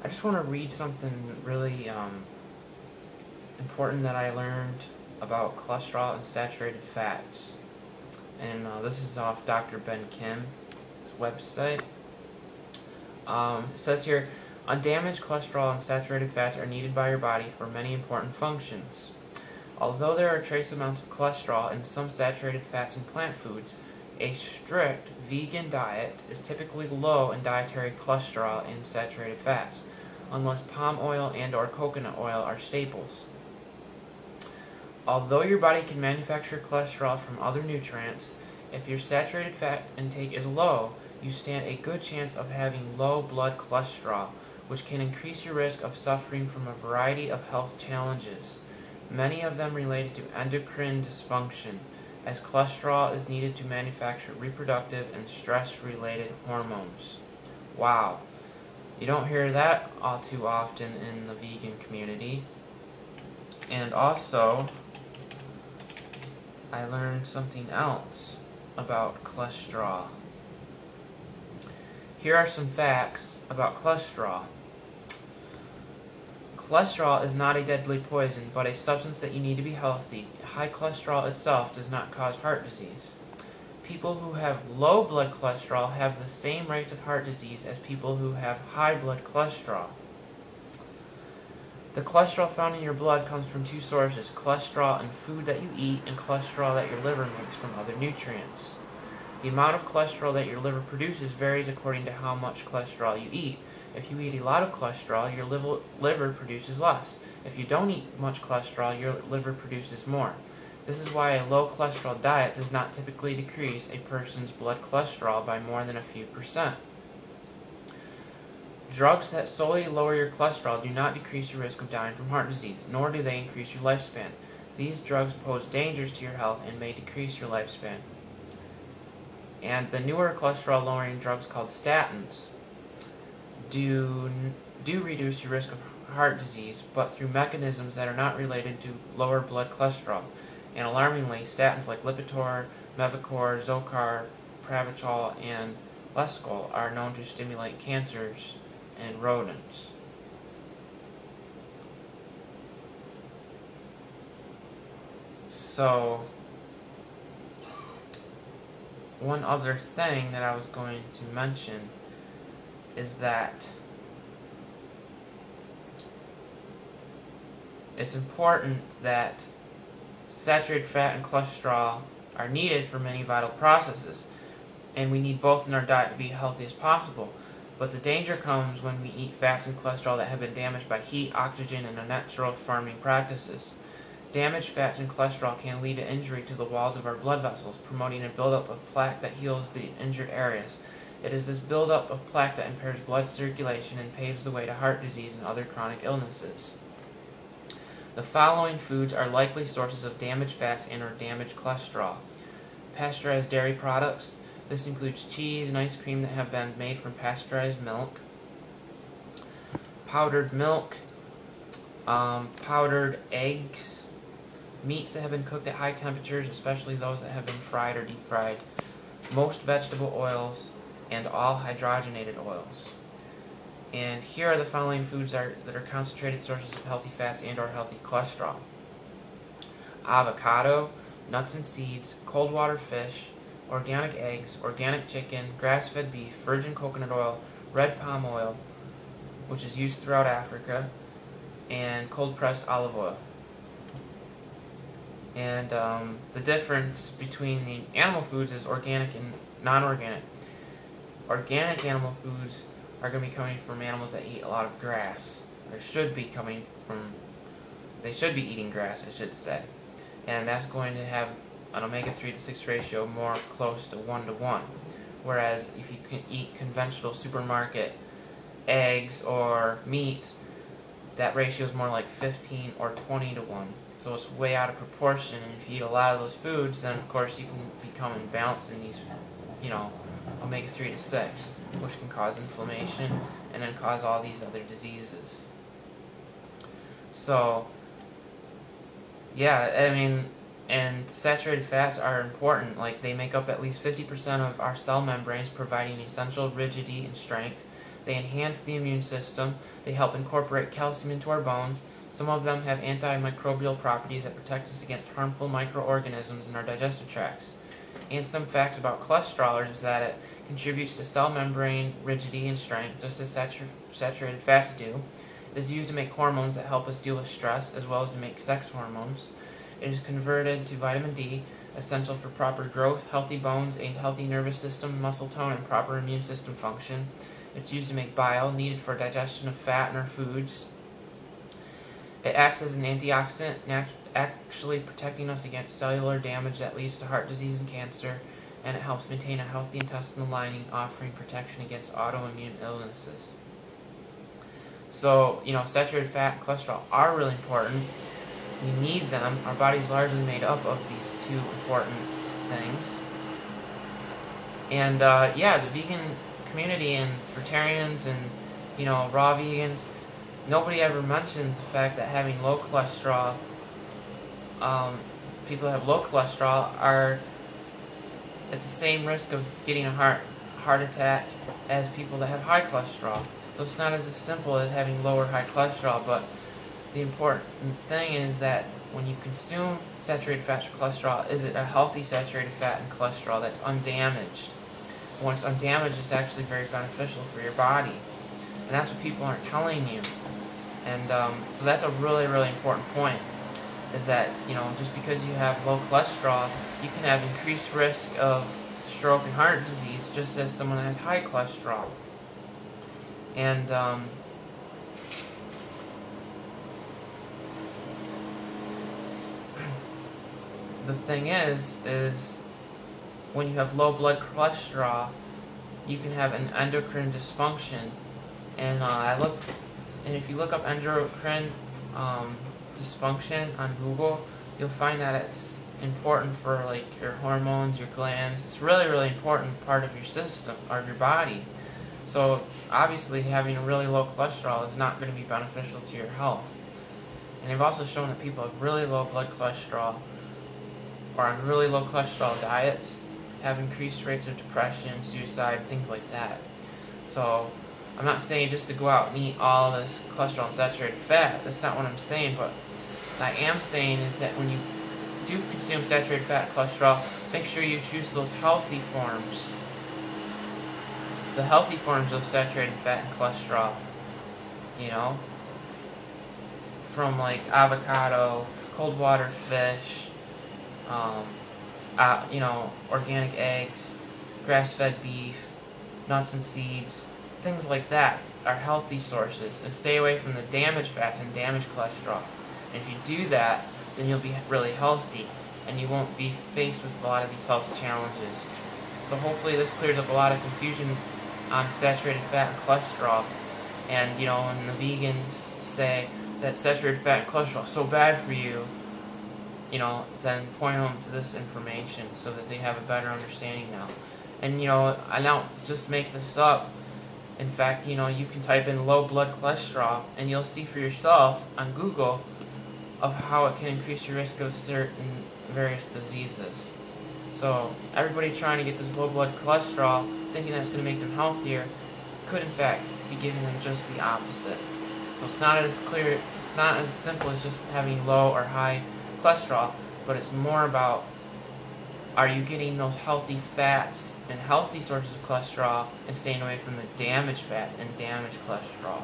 I just want to read something really important that I learned about cholesterol and saturated fats. And this is off Dr. Ben Kim's website. It says here, undamaged cholesterol and saturated fats are needed by your body for many important functions. Although there are trace amounts of cholesterol in some saturated fats in plant foods, a strict vegan diet is typically low in dietary cholesterol and saturated fats, unless palm oil and or coconut oil are staples. Although your body can manufacture cholesterol from other nutrients, if your saturated fat intake is low, you stand a good chance of having low blood cholesterol, which can increase your risk of suffering from a variety of health challenges, many of them related to endocrine dysfunction, as cholesterol is needed to manufacture reproductive and stress-related hormones. Wow. You don't hear that all too often in the vegan community. And also, I learned something else about cholesterol. Here are some facts about cholesterol. Cholesterol is not a deadly poison, but a substance that you need to be healthy. High cholesterol itself does not cause heart disease. People who have low blood cholesterol have the same rate of heart disease as people who have high blood cholesterol. The cholesterol found in your blood comes from two sources: cholesterol in food that you eat and cholesterol that your liver makes from other nutrients. The amount of cholesterol that your liver produces varies according to how much cholesterol you eat. If you eat a lot of cholesterol, your liver produces less. If you don't eat much cholesterol, your liver produces more. This is why a low cholesterol diet does not typically decrease a person's blood cholesterol by more than a few percent. Drugs that solely lower your cholesterol do not decrease your risk of dying from heart disease, nor do they increase your lifespan. These drugs pose dangers to your health and may decrease your lifespan. And the newer cholesterol-lowering drugs called statins do reduce your risk of heart disease, but through mechanisms that are not related to lower blood cholesterol. And alarmingly, statins like Lipitor, Mevacor, Zocor, Pravachol, and Lescol are known to stimulate cancers in rodents. So, one other thing that I was going to mention is that it's important that saturated fat and cholesterol are needed for many vital processes, and we need both in our diet to be healthy as possible. But the danger comes when we eat fats and cholesterol that have been damaged by heat, oxygen, and unnatural farming practices. Damaged fats and cholesterol can lead to injury to the walls of our blood vessels, promoting a buildup of plaque that heals the injured areas. It is this buildup of plaque that impairs blood circulation and paves the way to heart disease and other chronic illnesses. The following foods are likely sources of damaged fats and or damaged cholesterol: pasteurized dairy products. This includes cheese and ice cream that have been made from pasteurized milk, powdered milk, powdered eggs, meats that have been cooked at high temperatures, especially those that have been fried or deep fried, most vegetable oils, and all hydrogenated oils. And here are the following foods that are concentrated sources of healthy fats and or healthy cholesterol: avocado, nuts and seeds, cold water fish, organic eggs, organic chicken, grass-fed beef, virgin coconut oil, red palm oil, which is used throughout Africa, and cold-pressed olive oil. And the difference between the animal foods is organic and non-organic. Organic animal foods are going to be coming from animals that eat a lot of grass. They should be eating grass, I should say. And that's going to have an omega-3 to 6 ratio more close to 1 to 1. Whereas if you can eat conventional supermarket eggs or meats, that ratio is more like 15 or 20 to 1. So it's way out of proportion, and if you eat a lot of those foods, then of course you can become imbalanced in these, omega-3 to 6, which can cause inflammation and then cause all these other diseases. So, yeah, I mean, and saturated fats are important. Like, they make up at least 50% of our cell membranes, providing essential rigidity and strength. They enhance the immune system. They help incorporate calcium into our bones. Some of them have antimicrobial properties that protect us against harmful microorganisms in our digestive tracts. And some facts about cholesterol is that it contributes to cell membrane rigidity and strength, just as saturated fats do. It is used to make hormones that help us deal with stress, as well as to make sex hormones. It is converted to vitamin D, essential for proper growth, healthy bones, a healthy nervous system, muscle tone, and proper immune system function. It's used to make bile, needed for digestion of fat in our foods. It acts as an antioxidant, actually protecting us against cellular damage that leads to heart disease and cancer, and it helps maintain a healthy intestinal lining, offering protection against autoimmune illnesses. So, saturated fat and cholesterol are really important. We need them. Our body's largely made up of these two important things. And the vegan community and fruitarians and raw vegans, nobody ever mentions the fact that having low cholesterol, people that have low cholesterol are at the same risk of getting a heart attack as people that have high cholesterol. So it's not as simple as having low or high cholesterol, but the important thing is that when you consume saturated fat or cholesterol, is it a healthy saturated fat and cholesterol that's undamaged? When it's undamaged, it's actually very beneficial for your body. And that's what people aren't telling you. And so that's a really, really important point, is that, just because you have low cholesterol, you can have increased risk of stroke and heart disease just as someone that has high cholesterol. And the thing is when you have low blood cholesterol, you can have an endocrine dysfunction. And if you look up endocrine dysfunction on Google, you'll find that it's important for like your hormones, your glands. It's really, really important part of your system or your body. So obviously having a really low cholesterol is not going to be beneficial to your health. And they've also shown that people with really low blood cholesterol or on really low cholesterol diets have increased rates of depression, suicide, things like that. So I'm not saying just to go out and eat all this cholesterol and saturated fat. That's not what I'm saying. But what I am saying is that when you do consume saturated fat and cholesterol, make sure you choose those healthy forms. The healthy forms of saturated fat and cholesterol. From like avocado, cold water fish, organic eggs, grass-fed beef, nuts and seeds, things like that are healthy sources. And stay away from the damaged fats and damaged cholesterol. And if you do that, then you'll be really healthy and you won't be faced with a lot of these health challenges. So hopefully this clears up a lot of confusion on saturated fat and cholesterol. And when the vegans say that saturated fat and cholesterol is so bad for you, then point them to this information so that they have a better understanding now. And I don't just make this up. In fact, you can type in low blood cholesterol and you'll see for yourself on Google of how it can increase your risk of certain various diseases. So everybody trying to get this low blood cholesterol, thinking that's going to make them healthier, could in fact be giving them just the opposite. So it's not as clear, it's not as simple as just having low or high cholesterol, but it's more about, are you getting those healthy fats and healthy sources of cholesterol and staying away from the damaged fats and damaged cholesterol?